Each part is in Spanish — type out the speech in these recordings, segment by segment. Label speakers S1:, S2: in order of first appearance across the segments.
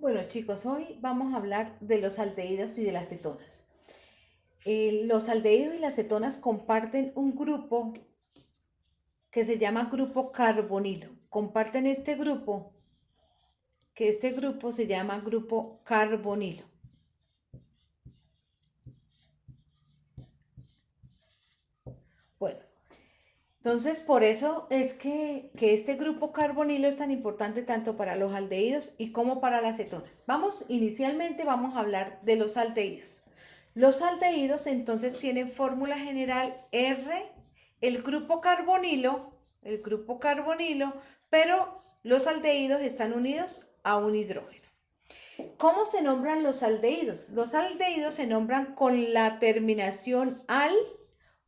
S1: Bueno, chicos, hoy vamos a hablar de los aldehídos y de las cetonas. Los aldehídos y las cetonas comparten un grupo que se llama grupo carbonilo. Comparten este grupo, que este grupo se llama grupo carbonilo. Bueno, entonces por eso es que este grupo carbonilo es tan importante tanto para los aldehídos y como para las cetonas. Inicialmente vamos a hablar de los aldehídos. Los aldehídos entonces tienen fórmula general R, el grupo carbonilo, pero los aldehídos están unidos a un hidrógeno. ¿Cómo se nombran los aldehídos? Los aldehídos se nombran con la terminación al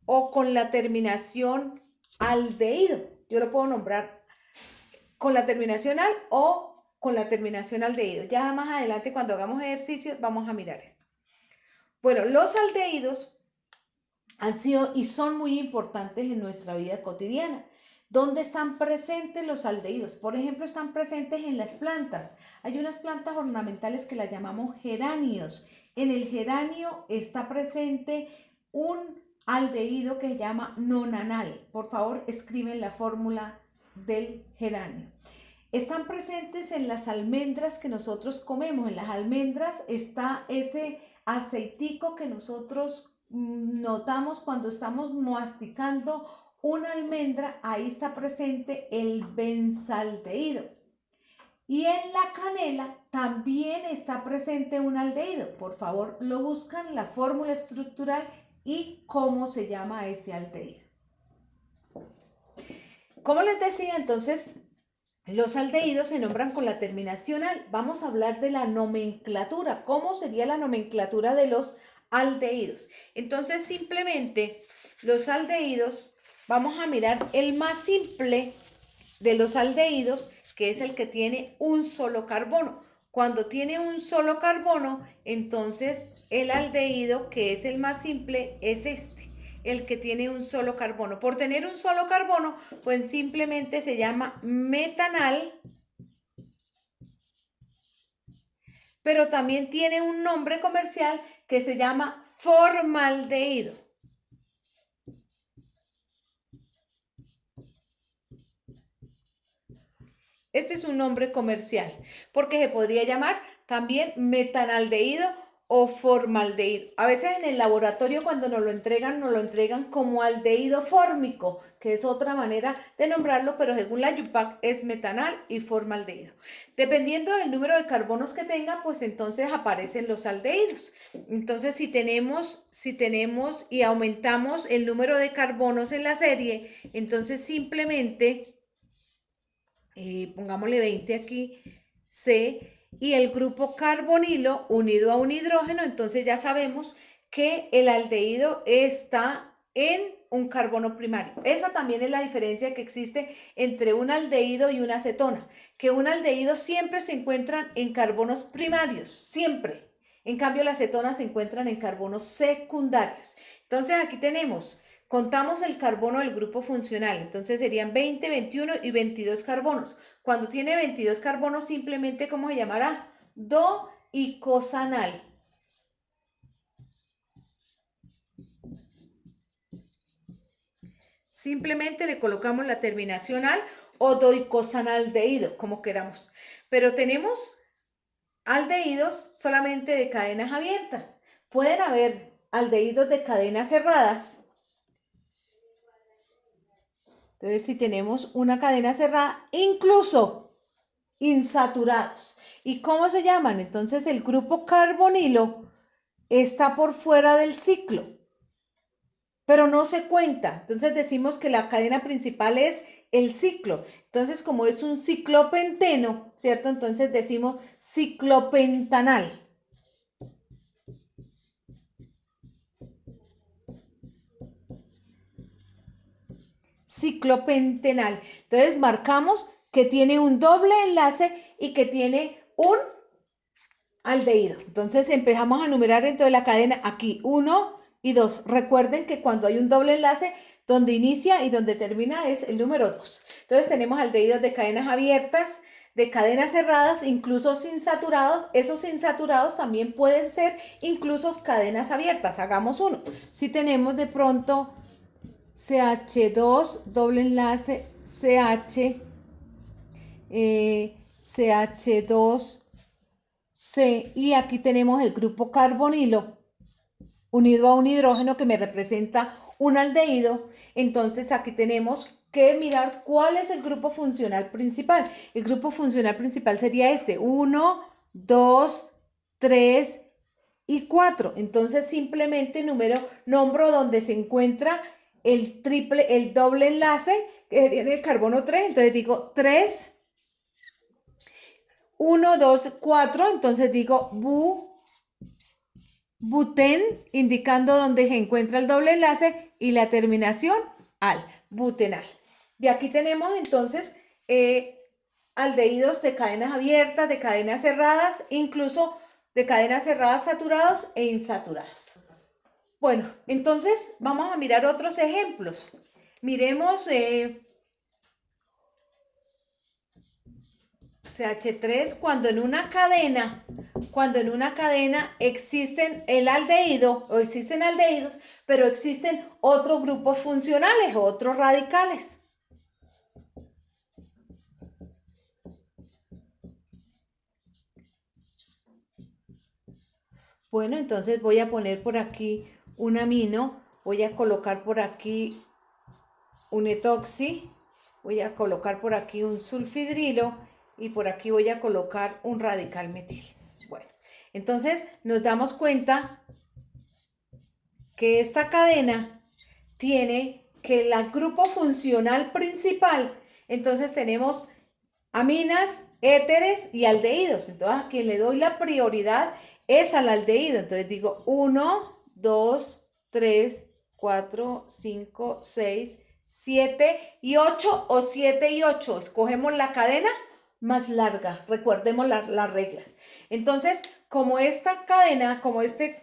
S1: o con la terminación aldehído. Yo lo puedo nombrar con la terminación al o con la terminación aldehído. Ya más adelante cuando hagamos ejercicios vamos a mirar esto. Bueno, los aldehídos han sido y son muy importantes en nuestra vida cotidiana. ¿Dónde están presentes los aldehídos? Por ejemplo, están presentes en las plantas. Hay unas plantas ornamentales que las llamamos geranios. En el geranio está presente un aldehído que se llama nonanal. Por favor, escriben la fórmula del geranio. Están presentes en las almendras que nosotros comemos. En las almendras está ese aceitico que nosotros notamos cuando estamos masticando una almendra. Ahí está presente el benzaldehído. Y en la canela también está presente un aldehído. Por favor, lo buscan, la fórmula estructural y cómo se llama ese aldehído. Como les decía, entonces, los aldehídos se nombran con la terminación al. Vamos a hablar de la nomenclatura. ¿Cómo sería la nomenclatura de los aldehídos? Entonces, simplemente, los aldehídos, vamos a mirar el más simple de los aldehídos, que es el que tiene un solo carbono. Cuando tiene un solo carbono, entonces el aldehído, que es el más simple, es este, el que tiene un solo carbono. Por tener un solo carbono, pues simplemente se llama metanal, pero también tiene un nombre comercial que se llama formaldehído. Este es un nombre comercial, porque se podría llamar también metanaldehído o formaldehído. A veces en el laboratorio cuando nos lo entregan como aldehído fórmico, que es otra manera de nombrarlo, pero según la YUPAC es metanal y formaldehído. Dependiendo del número de carbonos que tenga, pues entonces aparecen los aldehídos. Entonces, si tenemos y aumentamos el número de carbonos en la serie, entonces simplemente pongámosle 20 aquí, C, y el grupo carbonilo unido a un hidrógeno, entonces ya sabemos que el aldehído está en un carbono primario. Esa también es la diferencia que existe entre un aldehído y una cetona, que un aldehído siempre se encuentran en carbonos primarios, siempre. En cambio, las cetonas se encuentran en carbonos secundarios. Entonces, aquí contamos el carbono del grupo funcional, entonces serían 20, 21 y 22 carbonos. Cuando tiene 22 carbonos, simplemente, ¿cómo se llamará? Doicosanal. Simplemente le colocamos la terminación al o doicosanaldehído, como queramos. Pero tenemos aldehídos solamente de cadenas abiertas. Pueden haber aldehídos de cadenas cerradas. Entonces, si tenemos una cadena cerrada, incluso insaturados. ¿Y cómo se llaman? Entonces, el grupo carbonilo está por fuera del ciclo, pero no se cuenta. Entonces, decimos que la cadena principal es el ciclo. Entonces, como es un ciclopenteno, ¿cierto? Entonces decimos ciclopentanal. Ciclopentenal. Entonces, marcamos que tiene un doble enlace y que tiene un aldehído. Entonces empezamos a numerar dentro de la cadena aquí 1 y 2. Recuerden que cuando hay un doble enlace, donde inicia y donde termina es el número 2. Entonces tenemos aldehídos de cadenas abiertas, de cadenas cerradas, incluso sin saturados. Esos insaturados también pueden ser incluso cadenas abiertas. Hagamos uno. Si tenemos de pronto CH2, doble enlace, CH2C, y aquí tenemos el grupo carbonilo unido a un hidrógeno que me representa un aldehído. Entonces aquí tenemos que mirar cuál es el grupo funcional principal. El grupo funcional principal sería este: 1, 2, 3 y 4. Entonces simplemente nombro donde se encuentra el doble enlace, que sería en el carbono 3. Entonces digo 3, 1, 2, 4. Entonces digo butén, indicando donde se encuentra el doble enlace, y la terminación al, butenal. Y aquí tenemos entonces aldehídos de cadenas abiertas, de cadenas cerradas, incluso de cadenas cerradas saturados e insaturados. Bueno, entonces vamos a mirar otros ejemplos. Miremos CH3, cuando en una cadena existen el aldehído o existen aldehídos, pero existen otros grupos funcionales o otros radicales. Bueno, entonces voy a poner por aquí un amino, voy a colocar por aquí un etoxi, voy a colocar por aquí un sulfidrilo y por aquí voy a colocar un radical metil. Bueno, entonces nos damos cuenta que esta cadena tiene que el grupo funcional principal, entonces tenemos aminas, éteres y aldehídos. Entonces a quien le doy la prioridad es al aldehído. Entonces digo 1, 2, 3, 4, 5, 6, 7 y 8, o 7 y 8. Escogemos la cadena más larga. Recordemos las reglas. Entonces, como esta cadena, como este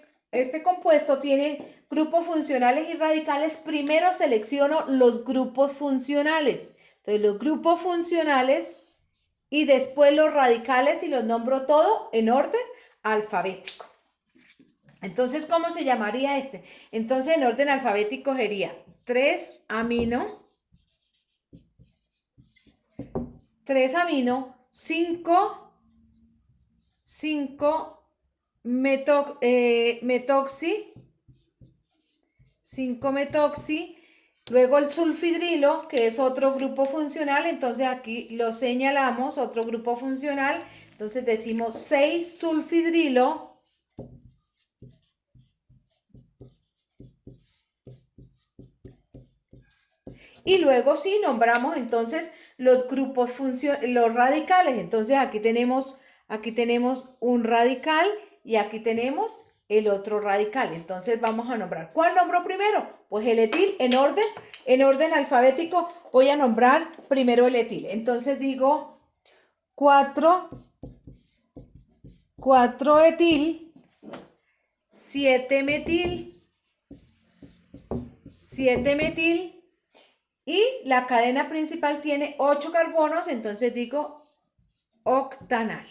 S1: compuesto tiene grupos funcionales y radicales, primero selecciono los grupos funcionales. Entonces, los grupos funcionales y después los radicales, y los nombro todo en orden alfabético. Entonces, ¿cómo se llamaría este? Entonces, en orden alfabético sería 3 amino, 5 metoxi, 5 metoxi, luego el sulfidrilo, que es otro grupo funcional. Entonces aquí lo señalamos, otro grupo funcional. Entonces decimos 6 sulfidrilo, y luego sí nombramos entonces los grupos los radicales. Entonces aquí tenemos un radical y aquí tenemos el otro radical. Entonces vamos a nombrar. ¿Cuál nombro primero? Pues el etil, en orden alfabético voy a nombrar primero el etil. Entonces digo 4 etil, 7 metil, y la cadena principal tiene 8 carbonos, entonces digo octanal.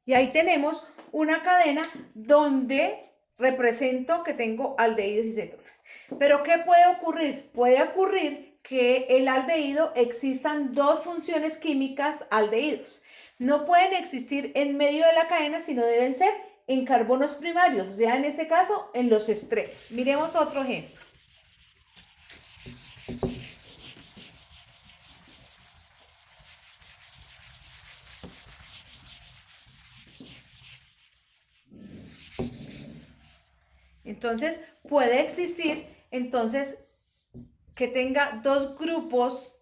S1: Y ahí tenemos una cadena donde represento que tengo aldehídos y cetonas. Pero ¿qué puede ocurrir? Puede ocurrir que el aldehído existan dos funciones químicas aldehídos. No pueden existir en medio de la cadena, sino deben ser en carbonos primarios, o sea, en este caso, en los extremos. Miremos otro ejemplo. Entonces, puede existir, entonces, que tenga dos grupos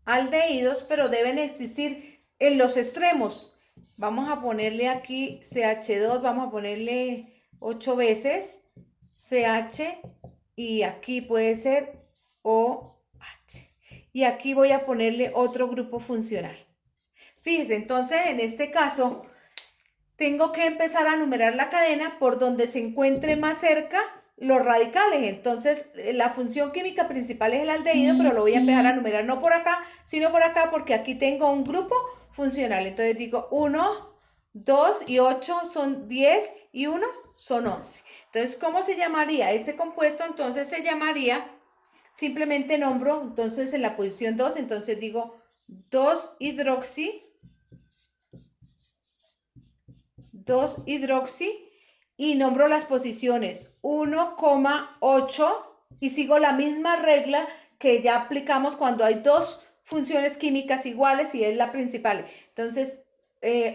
S1: aldehídos, pero deben existir en los extremos. Vamos a ponerle aquí CH2, vamos a ponerle 8 veces CH, y aquí puede ser OH. Y aquí voy a ponerle otro grupo funcional. Fíjense, entonces, en este caso, tengo que empezar a numerar la cadena por donde se encuentre más cerca los radicales. Entonces, la función química principal es el aldehído, pero lo voy a empezar a numerar no por acá, sino por acá porque aquí tengo un grupo funcional. Entonces digo 1, 2 y 8 son 10 y 1 son 11. Entonces, ¿cómo se llamaría este compuesto? Entonces se llamaría, simplemente nombro, entonces en la posición 2, entonces digo 2-hidroxi, 2-hidroxi, y nombro las posiciones 1,8 y sigo la misma regla que ya aplicamos cuando hay dos funciones químicas iguales y es la principal. Entonces,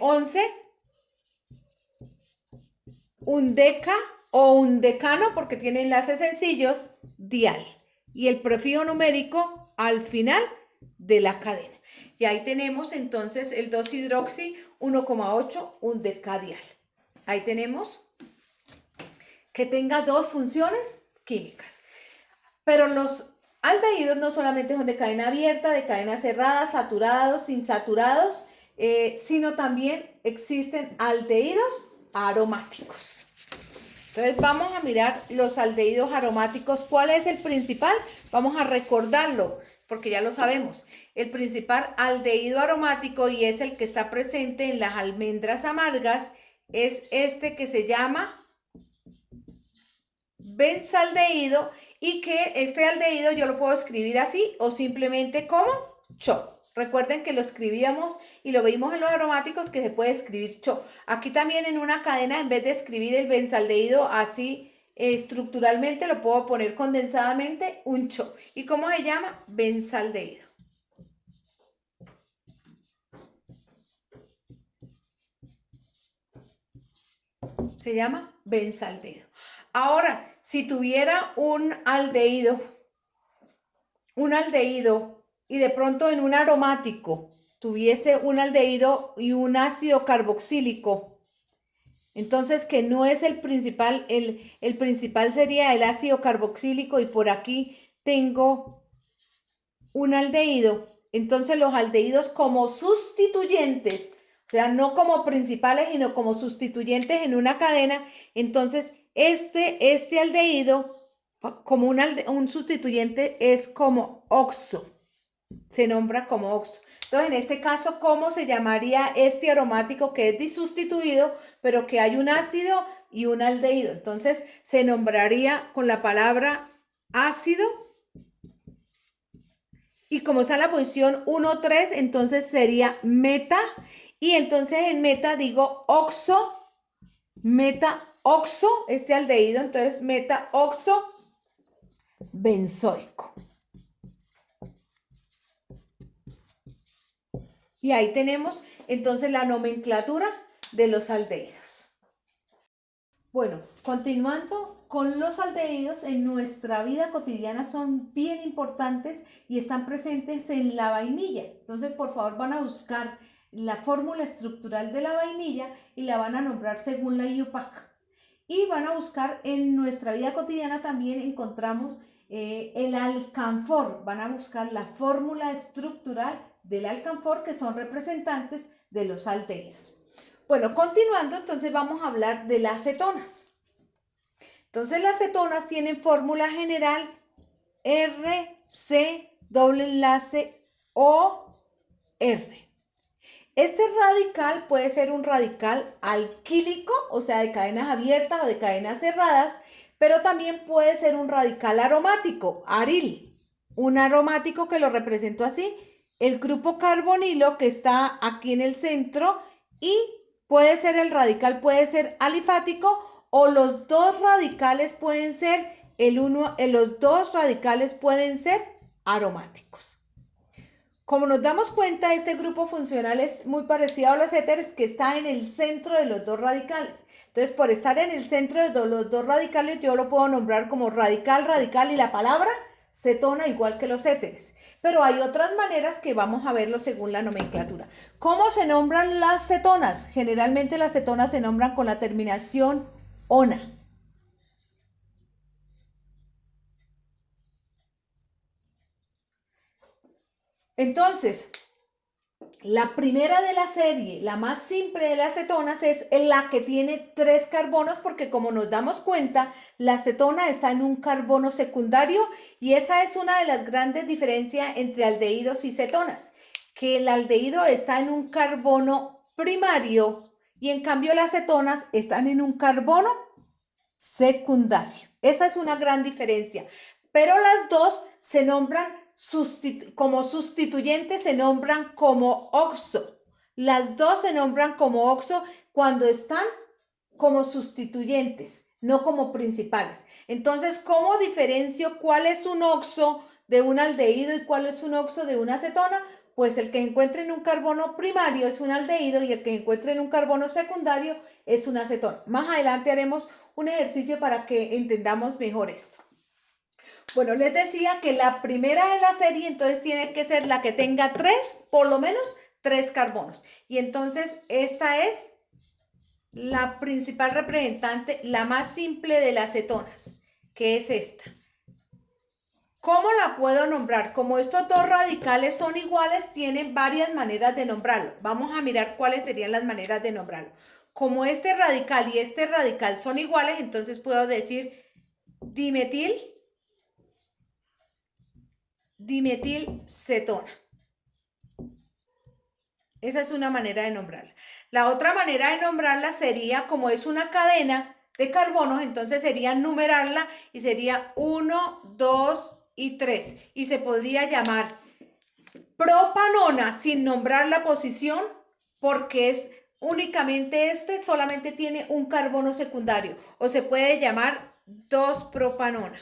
S1: 11, un deca o un decano, porque tiene enlaces sencillos, dial. Y el prefijo numérico al final de la cadena. Y ahí tenemos entonces el 2-hidroxi, 1,8, un decadial. Ahí tenemos que tenga dos funciones químicas. Pero los aldehídos no solamente son de cadena abierta, de cadena cerrada, saturados, insaturados, sino también existen aldehídos aromáticos. Entonces vamos a mirar los aldehídos aromáticos. ¿Cuál es el principal? Vamos a recordarlo, porque ya lo sabemos. El principal aldehído aromático, y es el que está presente en las almendras amargas, es este que se llama benzaldehído, y que este aldehído yo lo puedo escribir así o simplemente como CHO. Recuerden que lo escribíamos y lo vimos en los aromáticos que se puede escribir CHO. Aquí también en una cadena, en vez de escribir el benzaldehído así estructuralmente, lo puedo poner condensadamente un CHO. ¿Y cómo se llama? Benzaldehído. Se llama benzaldehído. Ahora, si tuviera un aldehído y de pronto en un aromático tuviese un aldehído y un ácido carboxílico, entonces que no es el principal, el principal sería el ácido carboxílico, y por aquí tengo un aldehído, entonces los aldehídos como sustituyentes, o sea, no como principales, sino como sustituyentes en una cadena, entonces este aldehído como un sustituyente es como oxo, se nombra como oxo. Entonces, en este caso, ¿cómo se llamaría este aromático que es disustituido, pero que hay un ácido y un aldehído? Entonces, se nombraría con la palabra ácido, y como está en la posición 1, 3, entonces sería meta, y entonces en meta digo oxo, meta oxo, este aldehído, entonces meta oxo benzoico. Y ahí tenemos entonces la nomenclatura de los aldehídos. Bueno, continuando con los aldehídos, en nuestra vida cotidiana son bien importantes y están presentes en la vainilla. Entonces, por favor, van a buscar la fórmula estructural de la vainilla y la van a nombrar según la IUPAC. Y van a buscar en nuestra vida cotidiana también encontramos el alcanfor. Van a buscar la fórmula estructural del alcanfor, que son representantes de los aldehídos. Bueno, continuando, entonces vamos a hablar de las cetonas. Entonces las cetonas tienen fórmula general RC doble enlace OR. Este radical puede ser un radical alquílico, o sea, de cadenas abiertas o de cadenas cerradas, pero también puede ser un radical aromático, aril, un aromático que lo represento así, el grupo carbonilo que está aquí en el centro, y puede ser el radical, puede ser alifático, o los dos radicales pueden ser, los dos radicales pueden ser aromáticos. Como nos damos cuenta, este grupo funcional es muy parecido a los éteres, que está en el centro de los dos radicales. Entonces, por estar en el centro de los dos radicales, yo lo puedo nombrar como radical, radical, y la palabra cetona igual que los éteres. Pero hay otras maneras que vamos a verlo según la nomenclatura. ¿Cómo se nombran las cetonas? Generalmente las cetonas se nombran con la terminación ona. Entonces, La primera de la serie, la más simple de las cetonas, es la que tiene 3 carbonos porque como nos damos cuenta, la cetona está en un carbono secundario y esa es una de las grandes diferencias entre aldehídos y cetonas, que el aldehído está en un carbono primario y en cambio las cetonas están en un carbono secundario. Esa es una gran diferencia. Pero las dos se nombran como sustituyentes, se nombran como oxo. Las dos se nombran como oxo cuando están como sustituyentes, no como principales. Entonces, ¿cómo diferencio cuál es un oxo de un aldehído y cuál es un oxo de una acetona? Pues el que encuentre en un carbono primario es un aldehído y el que encuentre en un carbono secundario es una acetona. Más adelante haremos un ejercicio para que entendamos mejor esto. Bueno, les decía que la primera de la serie entonces tiene que ser la que tenga 3, por lo menos 3 carbonos. Y entonces esta es la principal representante, la más simple de las cetonas, que es esta. ¿Cómo la puedo nombrar? Como estos dos radicales son iguales, tienen varias maneras de nombrarlo. Vamos a mirar cuáles serían las maneras de nombrarlo. Como este radical y este radical son iguales, entonces puedo decir dimetilcetona. Esa es una manera de nombrarla. La otra manera de nombrarla sería, como es una cadena de carbonos, entonces sería numerarla y sería 1, 2 y 3. Y se podría llamar propanona sin nombrar la posición porque es únicamente solamente tiene un carbono secundario. O se puede llamar 2-propanona.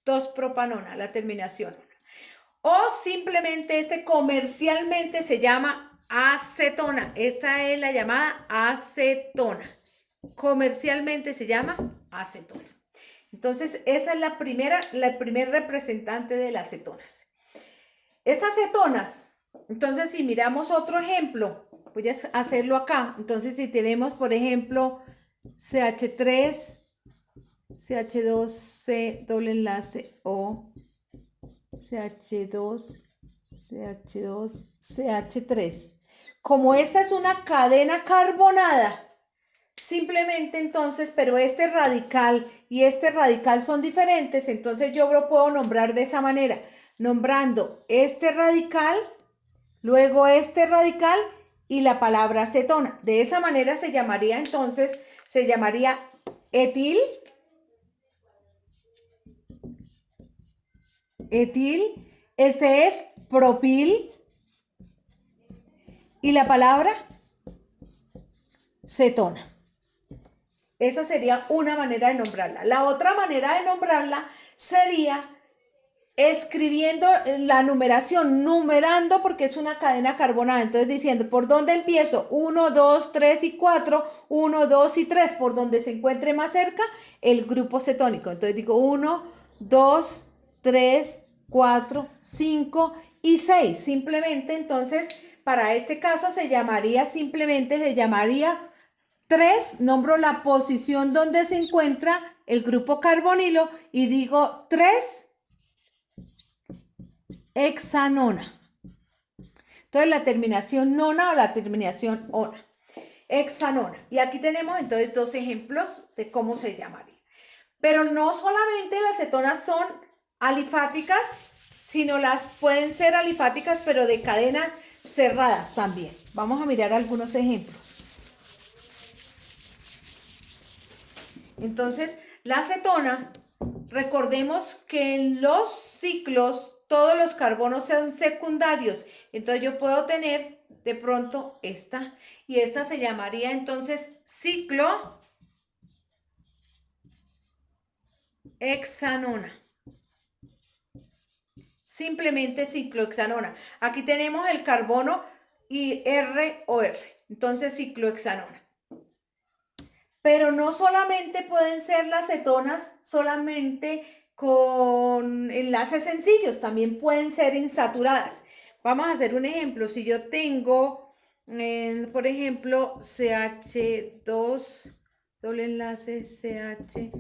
S1: 2-propanona, la terminación. O simplemente comercialmente se llama acetona. Esta es la llamada acetona. Comercialmente se llama acetona. Entonces, esa es la primer representante de las cetonas. Estas cetonas, entonces si miramos otro ejemplo, voy a hacerlo acá. Entonces, si tenemos, por ejemplo, CH3, CH2, doble enlace O, CH2, CH2, CH3. Como esta es una cadena carbonada, simplemente entonces, pero este radical y este radical son diferentes, entonces yo lo puedo nombrar de esa manera, nombrando este radical, luego este radical y la palabra acetona. De esa manera se llamaría entonces, se llamaría etil, este es propil y la palabra cetona. Esa sería una manera de nombrarla. La otra manera de nombrarla sería escribiendo la numeración, numerando porque es una cadena carbonada. Entonces diciendo, ¿por dónde empiezo? 1, 2, 3 y 4, 1, 2 y 3, por donde se encuentre más cerca el grupo cetónico. Entonces digo 1, 2, 3, 4, 5 y 6. Simplemente entonces para este caso se llamaría 3, nombro la posición donde se encuentra el grupo carbonilo y digo 3 hexanona. Entonces la terminación nona o la terminación ona. Hexanona. Y aquí tenemos entonces dos ejemplos de cómo se llamaría. Pero no solamente las cetonas son alifáticas, sino las pueden ser alifáticas, pero de cadenas cerradas también. Vamos a mirar algunos ejemplos. Entonces, la acetona, recordemos que en los ciclos todos los carbonos son secundarios. Entonces yo puedo tener de pronto esta y esta se llamaría entonces ciclo hexanona. Simplemente ciclohexanona. Aquí tenemos el carbono y R o R. Entonces ciclohexanona. Pero no solamente pueden ser las cetonas solamente con enlaces sencillos, también pueden ser insaturadas. Vamos a hacer un ejemplo. Si yo tengo, por ejemplo, CH2, doble enlace CH,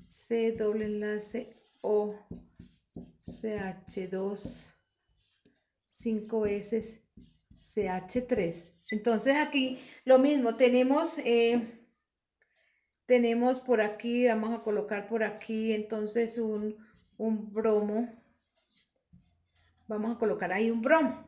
S1: C, doble enlace CH2, 5 veces CH3. Entonces aquí lo mismo, tenemos por aquí, vamos a colocar por aquí entonces un bromo. Vamos a colocar ahí un bromo.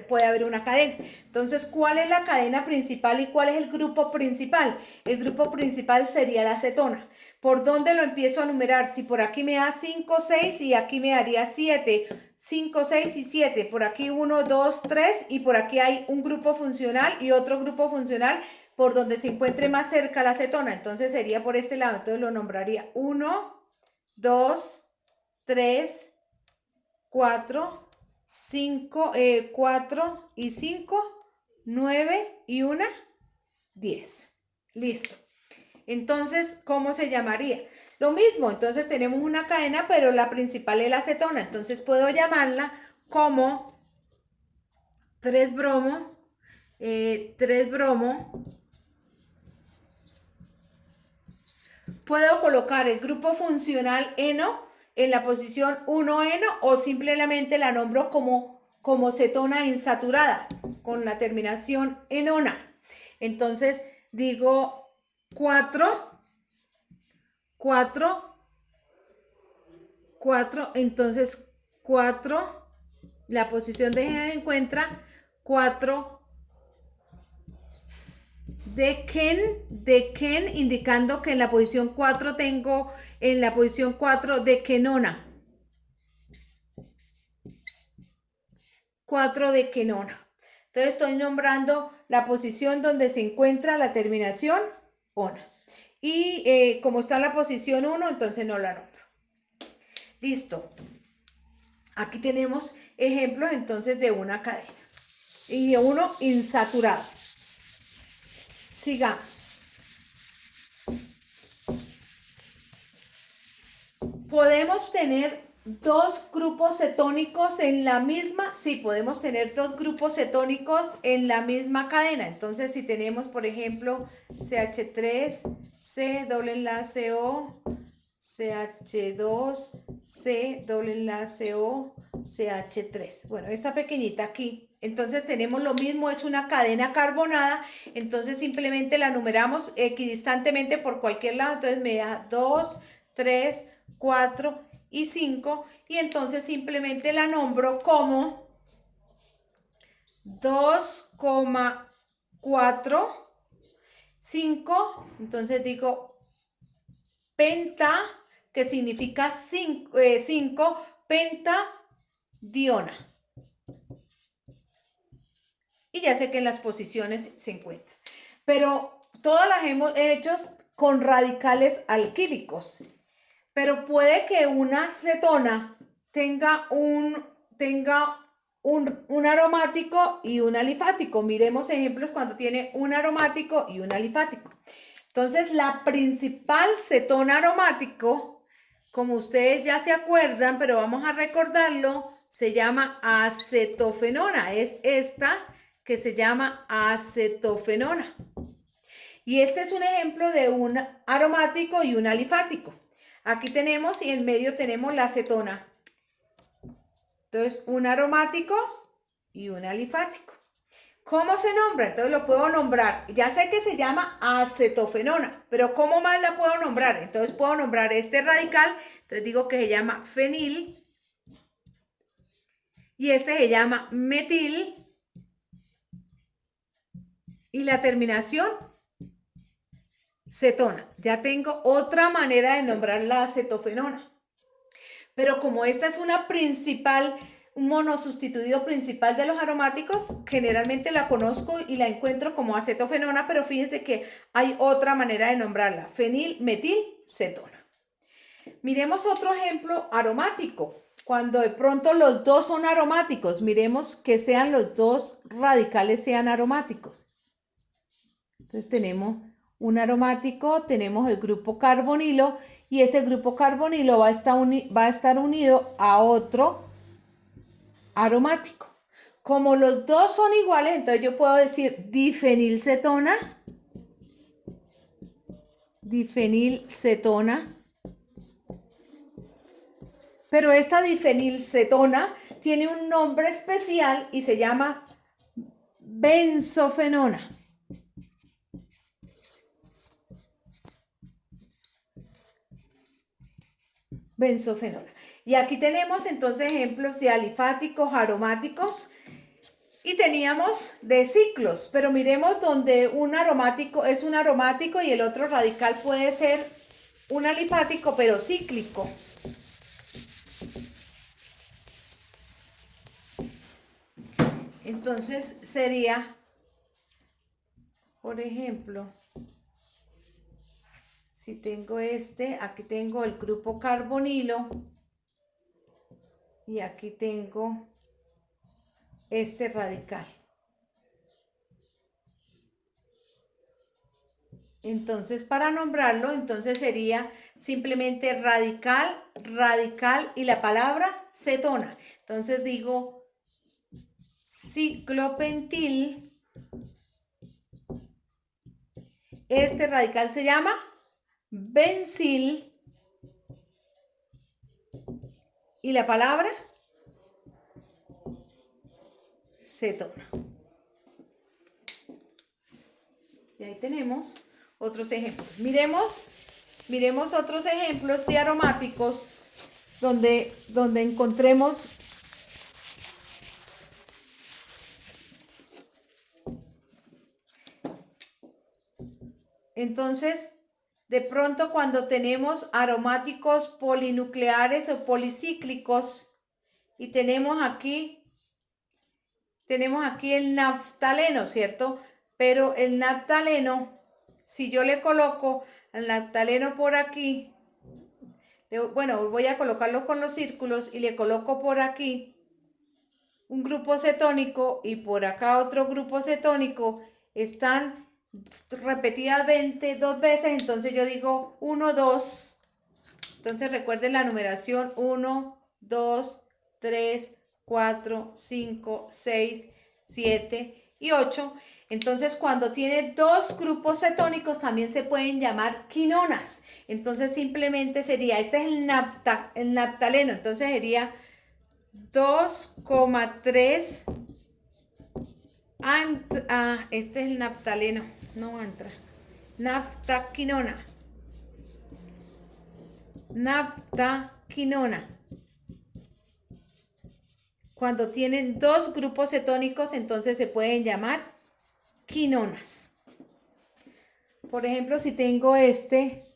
S1: Puede haber una cadena. Entonces, ¿cuál es la cadena principal y cuál es el grupo principal? El grupo principal sería la acetona. ¿Por dónde lo empiezo a numerar? Si por aquí me da 5, 6 y aquí me daría 7. 5, 6 y 7. Por aquí 1, 2, 3 y por aquí hay un grupo funcional y otro grupo funcional por donde se encuentre más cerca la acetona. Entonces sería por este lado. Entonces lo nombraría 1, 2, 3, 4, 5, 4 y 5, 9 y 1, 10. Listo. Entonces, ¿cómo se llamaría? Lo mismo, entonces tenemos una cadena, pero la principal es la acetona. Entonces puedo llamarla como 3 bromo, 3 bromo. Puedo colocar el grupo funcional eno en la posición 1-eno o simplemente la nombro como cetona insaturada con la terminación enona. Entonces digo 4, 4, 4, entonces 4, la posición de se encuentra 4 de Ken, indicando que en la posición 4 tengo en la posición 4 de Kenona. 4 de Kenona. Entonces estoy nombrando la posición donde se encuentra la terminación ona. Y como está en la posición 1, entonces no la nombro. Listo. Aquí tenemos ejemplos entonces de una cadena y de uno insaturado. Sigamos. ¿Podemos tener dos grupos cetónicos en la misma? Sí, podemos tener dos grupos cetónicos en la misma cadena. Entonces, si tenemos, por ejemplo, CH3, C, doble enlace O, CH2, C, doble enlace O, CH3. Bueno, esta pequeñita aquí. Entonces tenemos lo mismo, es una cadena carbonada. Entonces simplemente la numeramos equidistantemente por cualquier lado. Entonces me da 2, 3, 4 y 5. Y entonces simplemente la nombro como 2,4, 5. Entonces digo penta, que significa 5, pentadiona. Y ya sé que en las posiciones se encuentra. Pero todas las hemos hecho con radicales alquílicos. Pero puede que una cetona tenga un aromático y un alifático. Miremos ejemplos cuando tiene un aromático y un alifático. Entonces, la principal cetona aromático, como ustedes ya se acuerdan, pero vamos a recordarlo, se llama acetofenona. Es esta que se llama acetofenona. Y este es un ejemplo de un aromático y un alifático. Aquí tenemos y en medio tenemos la acetona. Entonces, un aromático y un alifático. ¿Cómo se nombra? Entonces lo puedo nombrar. Ya sé que se llama acetofenona, pero ¿cómo más la puedo nombrar? Entonces puedo nombrar este radical. Entonces digo que se llama fenil. Y este se llama metil. Y la terminación, cetona. Ya tengo otra manera de nombrar la acetofenona. Pero como esta es una principal, un monosustituido principal de los aromáticos, generalmente la conozco y la encuentro como acetofenona, pero fíjense que hay otra manera de nombrarla, fenilmetilcetona. Miremos otro ejemplo aromático. Cuando de pronto los dos son aromáticos, miremos que sean los dos radicales sean aromáticos. Entonces tenemos un aromático, tenemos el grupo carbonilo y ese grupo carbonilo va a estar unido a otro aromático. Como los dos son iguales, entonces yo puedo decir difenilcetona, difenilcetona, Pero esta difenilcetona tiene un nombre especial y se llama benzofenona. Benzofenona. Y aquí tenemos entonces ejemplos de alifáticos, aromáticos. Y teníamos de ciclos, pero miremos donde un aromático es un aromático y el otro radical puede ser un alifático, pero cíclico. Entonces sería, por ejemplo, si tengo aquí tengo el grupo carbonilo y aquí tengo este radical. Entonces, para nombrarlo, entonces sería simplemente radical, radical y la palabra cetona. Entonces digo ciclopentil. Este radical se llama bencil y la palabra cetona. Y ahí tenemos otros ejemplos. Miremos otros ejemplos de aromáticos donde encontremos entonces de pronto cuando tenemos aromáticos polinucleares o policíclicos y tenemos aquí el naftaleno, ¿cierto? Pero el naftaleno, si yo le coloco el naftaleno por aquí, bueno, voy a colocarlo con los círculos y le coloco por aquí un grupo cetónico y por acá otro grupo cetónico, están repetidamente dos veces, entonces yo digo 1, 2, entonces recuerden la numeración 1, 2, 3, 4, 5, 6, 7 y 8. Entonces cuando tiene dos grupos cetónicos también se pueden llamar quinonas. Entonces simplemente sería, este es el naftaleno, entonces sería 2,3 este es el naftaleno, no antra. Naftaquinona. Naftaquinona. Cuando tienen dos grupos cetónicos, entonces se pueden llamar quinonas. Por ejemplo, si tengo este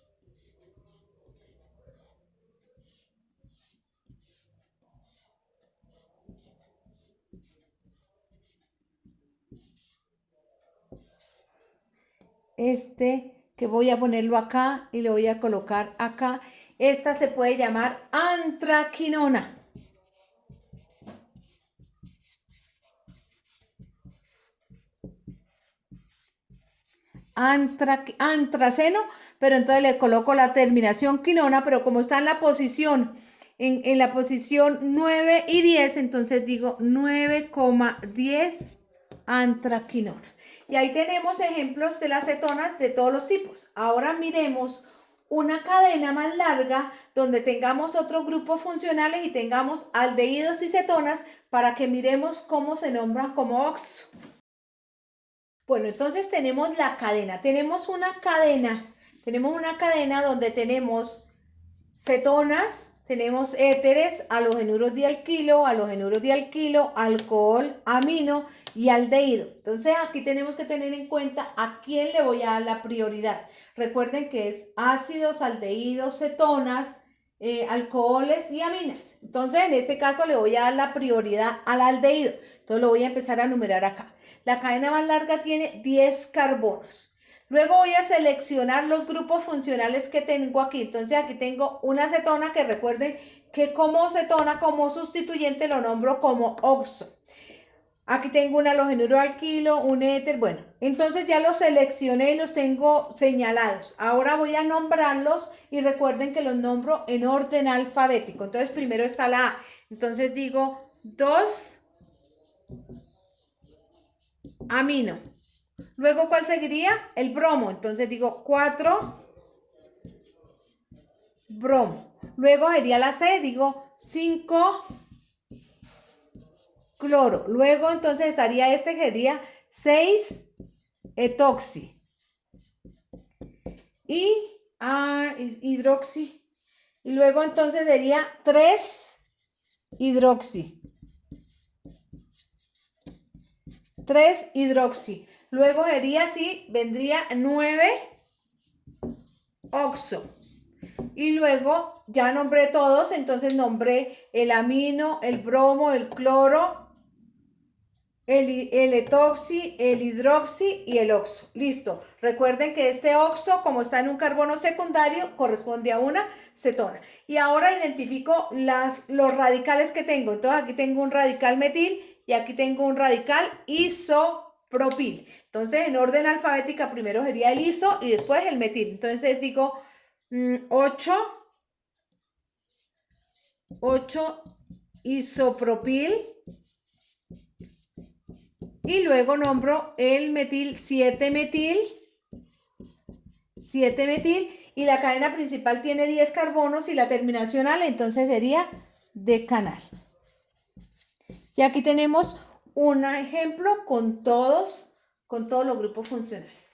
S1: que voy a ponerlo acá y lo voy a colocar acá. Esta se puede llamar antraquinona. Antraceno, pero entonces le coloco la terminación quinona, pero como está en la posición, en la posición 9 y 10, entonces digo 9,10 antraquinona. Y ahí tenemos ejemplos de las cetonas de todos los tipos. Ahora miremos una cadena más larga donde tengamos otros grupos funcionales y tengamos aldehídos y cetonas para que miremos cómo se nombran como oxo. Bueno, entonces tenemos la cadena. Tenemos una cadena donde tenemos cetonas, tenemos éteres, halogenuros dialquilo, alcohol, amino y aldehído. Entonces aquí tenemos que tener en cuenta a quién le voy a dar la prioridad. Recuerden que es ácidos, aldehídos, cetonas, alcoholes y aminas. Entonces en este caso le voy a dar la prioridad al aldehído. Entonces lo voy a empezar a numerar acá. La cadena más larga tiene 10 carbonos. Luego voy a seleccionar los grupos funcionales que tengo aquí. Entonces aquí tengo una cetona que recuerden que como cetona, como sustituyente lo nombro como oxo. Aquí tengo un halogenuro alquilo, un éter, bueno, entonces ya los seleccioné y los tengo señalados. Ahora voy a nombrarlos y recuerden que los nombro en orden alfabético. Entonces primero está la A. Entonces digo 2 amino. Luego, ¿cuál seguiría? El bromo. Entonces digo 4 bromo. Luego sería la C, digo 5 cloro. Luego entonces estaría este que sería 6 etoxi. Y hidroxi. Y luego entonces sería 3 hidroxi. 3 hidroxi. Luego sería así, vendría 9 oxo. Y luego ya nombré todos, entonces nombré el amino, el bromo, el cloro, el etoxi, el hidroxi y el oxo. Listo. Recuerden que este oxo, como está en un carbono secundario, corresponde a una cetona. Y ahora identifico los radicales que tengo. Entonces aquí tengo un radical metil y aquí tengo un radical isopropil. Entonces en orden alfabética primero sería el iso y después el metil. Entonces digo 8 isopropil. Y luego nombro el metil 7 metil. Y la cadena principal tiene 10 carbonos y la terminacional entonces sería decanal. Y aquí tenemos un ejemplo con todos los grupos funcionales.